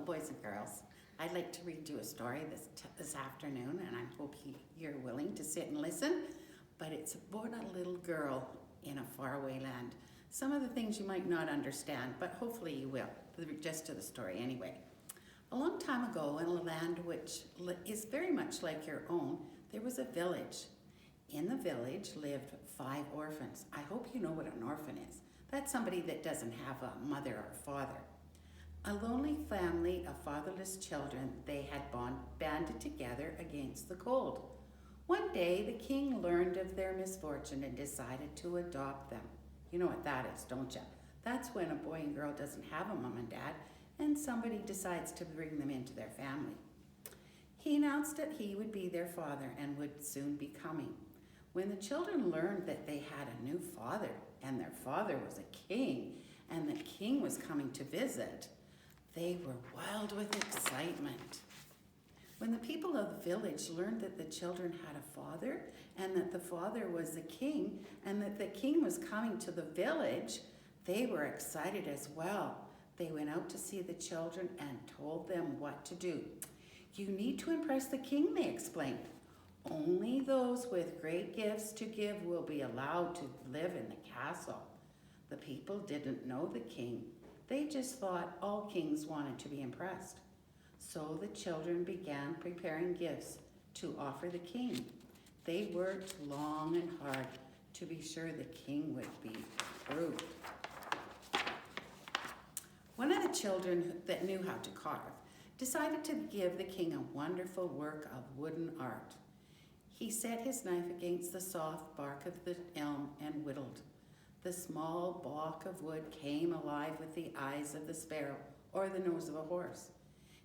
boys and girls. I'd like to read you a story this afternoon, and I hope you're willing to sit and listen. But it's about a little girl in a faraway land. Some of the things you might not understand, but hopefully you will. The gist of the story anyway. A long time ago, in a land which is very much like your own, there was a village. In the village lived 5 orphans. I hope you know what an orphan is. That's somebody that doesn't have a mother or father. A lonely family of fatherless children, they had banded together against the cold. One day, the king learned of their misfortune and decided to adopt them. You know what that is, don't you? That's when a boy and girl doesn't have a mom and dad, and somebody decides to bring them into their family. He announced that he would be their father and would soon be coming. When the children learned that they had a new father, and their father was a king, and the king was coming to visit, they were wild with excitement. When the people of the village learned that the children had a father, and that the father was the king, and that the king was coming to the village, they were excited as well. They went out to see the children and told them what to do. You need to impress the king, they explained. Only those with great gifts to give will be allowed to live in the castle. The people didn't know the king. They just thought all kings wanted to be impressed. So the children began preparing gifts to offer the king. They worked long and hard to be sure the king would be approved. One of the children that knew how to carve decided to give the king a wonderful work of wooden art. He set his knife against the soft bark of the elm and whittled. The small block of wood came alive with the eyes of the sparrow or the nose of a horse.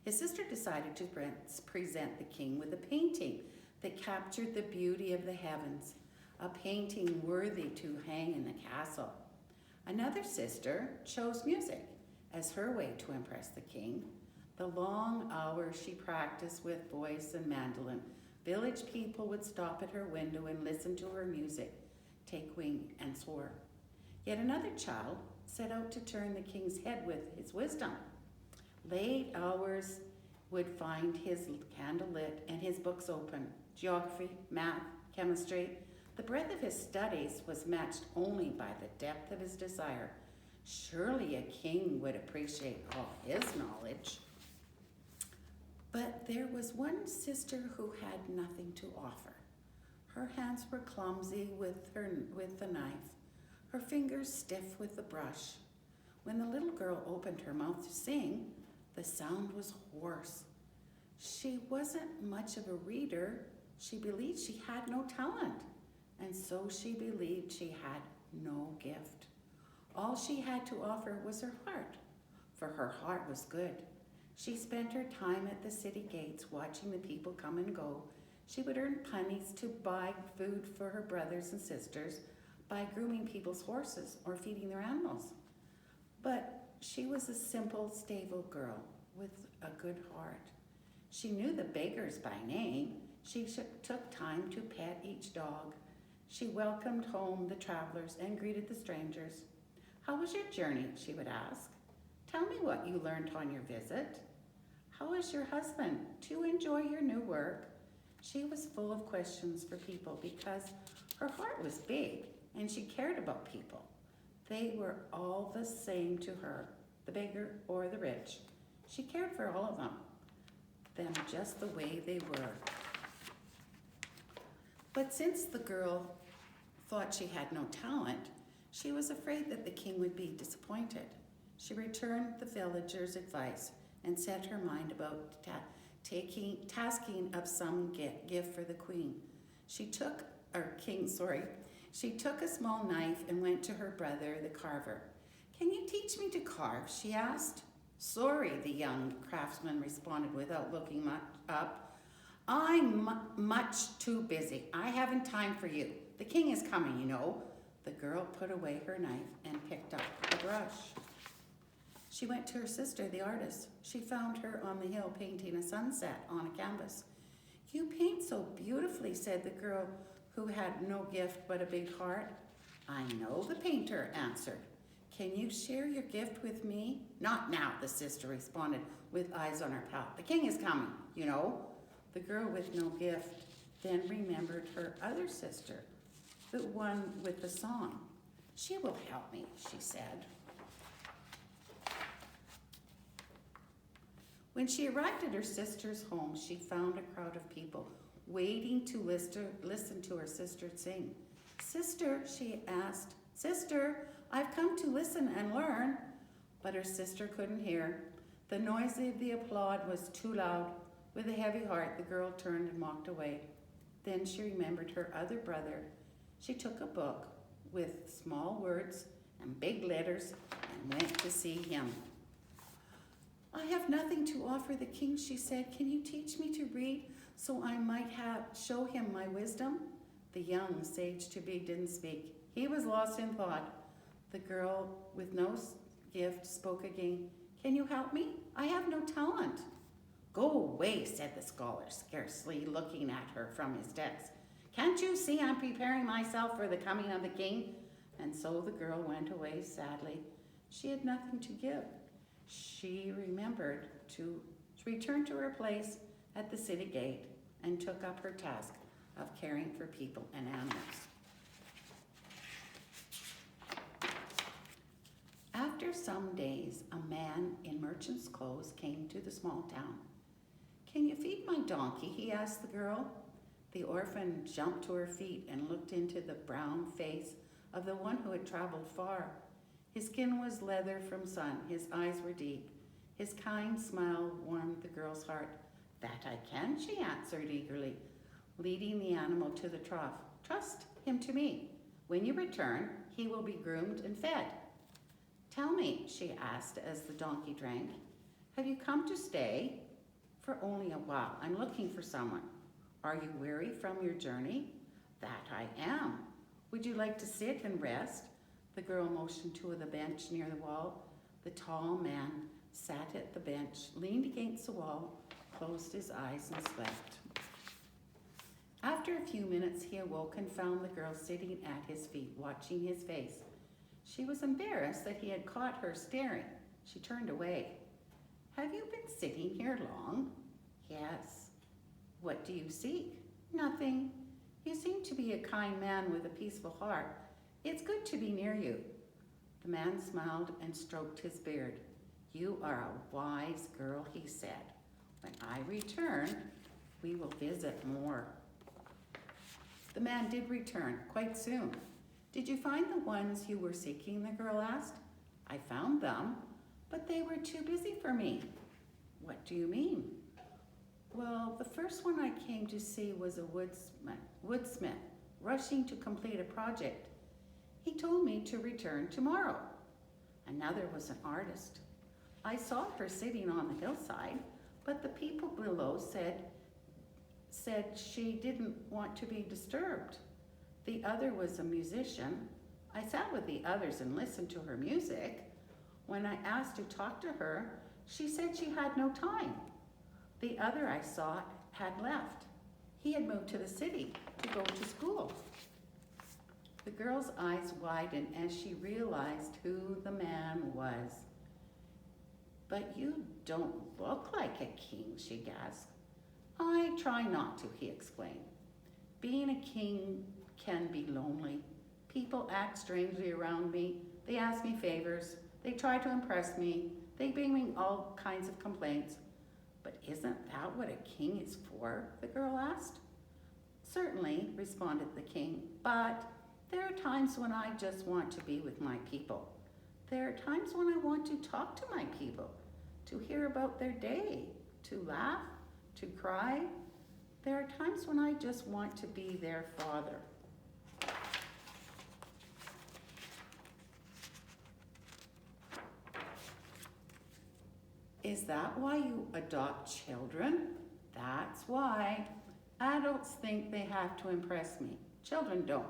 His sister decided to present the king with a painting that captured the beauty of the heavens, a painting worthy to hang in the castle. Another sister chose music as her way to impress the king. The long hours she practiced with voice and mandolin, village people would stop at her window and listen to her music, take wing and soar. Yet another child set out to turn the king's head with his wisdom. Late hours would find his candle lit and his books open. Geography, math, chemistry. The breadth of his studies was matched only by the depth of his desire. Surely a king would appreciate all his knowledge. But there was one sister who had nothing to offer. Her hands were clumsy with the knife, her fingers stiff with the brush. When the little girl opened her mouth to sing, the sound was hoarse. She wasn't much of a reader. She believed she had no talent, and so she believed she had no gift. All she had to offer was her heart, for her heart was good. She spent her time at the city gates watching the people come and go. She would earn pennies to buy food for her brothers and sisters, by grooming people's horses or feeding their animals. But she was a simple, stable girl with a good heart. She knew the beggars by name. She took time to pet each dog. She welcomed home the travelers and greeted the strangers. How was your journey? She would ask. Tell me what you learned on your visit. How is your husband? Do you enjoy your new work? She was full of questions for people because her heart was big and she cared about people. They were all the same to her, the beggar or the rich. She cared for all of them just the way they were. But since the girl thought she had no talent, she was afraid that the king would be disappointed. She returned the villagers' advice and set her mind about tasking up some gift for the queen. She took a small knife and went to her brother, the carver. Can you teach me to carve? She asked. Sorry, the young craftsman responded without looking up. I'm much too busy. I haven't time for you. The king is coming, you know. The girl put away her knife and picked up a brush. She went to her sister, the artist. She found her on the hill painting a sunset on a canvas. You paint so beautifully, said the girl who had no gift but a big heart. I know, the painter answered. Can you share your gift with me? Not now, the sister responded with eyes on her pal. The king is coming, you know. The girl with no gift then remembered her other sister, the one with the song. She will help me, she said. When she arrived at her sister's home, she found a crowd of people waiting to listen to her sister sing. Sister, she asked, Sister, I've come to listen and learn. But her sister couldn't hear. The noise of the applaud was too loud. With a heavy heart, the girl turned and walked away. Then she remembered her other brother. She took a book with small words and big letters and went to see him. I have nothing to offer the king, she said. Can you teach me to read so I might show him my wisdom? The young sage-to-be didn't speak. He was lost in thought. The girl with no gift spoke again. Can you help me? I have no talent. Go away, said the scholar, scarcely looking at her from his desk. Can't you see I'm preparing myself for the coming of the king? And so the girl went away sadly. She had nothing to give. She remembered to return to her place at the city gate and took up her task of caring for people and animals. After some days, a man in merchant's clothes came to the small town. Can you feed my donkey? He asked the girl. The orphan jumped to her feet and looked into the brown face of the one who had traveled far. His skin was leather from sun. His eyes were deep. His kind smile warmed the girl's heart. That I can, she answered eagerly, leading the animal to the trough. Trust him to me. When you return, he will be groomed and fed. Tell me, she asked as the donkey drank, have you come to stay? For only a while. I'm looking for someone. Are you weary from your journey? That I am. Would you like to sit and rest? The girl motioned to the bench near the wall. The tall man sat at the bench, leaned against the wall, closed his eyes and slept. After a few minutes, he awoke and found the girl sitting at his feet, watching his face. She was embarrassed that he had caught her staring. She turned away. Have you been sitting here long? Yes. What do you seek? Nothing. You seem to be a kind man with a peaceful heart. It's good to be near you. The man smiled and stroked his beard. You are a wise girl, he said. When I return, we will visit more. The man did return quite soon. Did you find the ones you were seeking? The girl asked. I found them, but they were too busy for me. What do you mean? Well, the first one I came to see was a woodsmith rushing to complete a project. He told me to return tomorrow. Another was an artist. I saw her sitting on the hillside, but the people below said she didn't want to be disturbed. The other was a musician. I sat with the others and listened to her music. When I asked to talk to her, she said she had no time. The other I saw had left. He had moved to the city to go to school. The girl's eyes widened as she realized who the man was. But you don't look like a king, she gasped. I try not to, he explained. Being a king can be lonely. People act strangely around me. They ask me favors. They try to impress me. They bring me all kinds of complaints. But isn't that what a king is for? The girl asked. Certainly, responded the king, but there are times when I just want to be with my people. There are times when I want to talk to my people, to hear about their day, to laugh, to cry. There are times when I just want to be their father. Is that why you adopt children? That's why. Adults think they have to impress me. Children don't.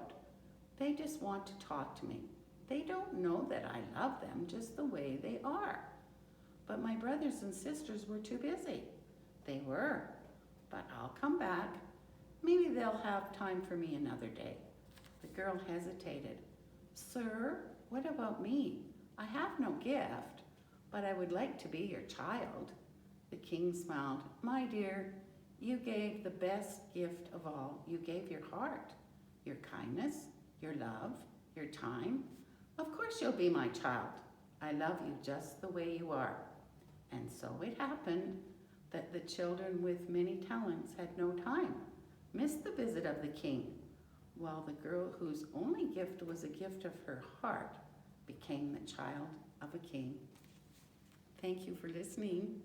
They just want to talk to me. They don't know that I love them just the way they are. But my brothers and sisters were too busy. They were. But I'll come back. Maybe they'll have time for me another day. The girl hesitated. Sir, what about me? I have no gift, but I would like to be your child. The king smiled. My dear, you gave the best gift of all. You gave your heart, your kindness, your love, your time. Of course you'll be my child. I love you just the way you are. And so it happened that the children with many talents had no time, missed the visit of the king, while the girl whose only gift was a gift of her heart became the child of a king. Thank you for listening.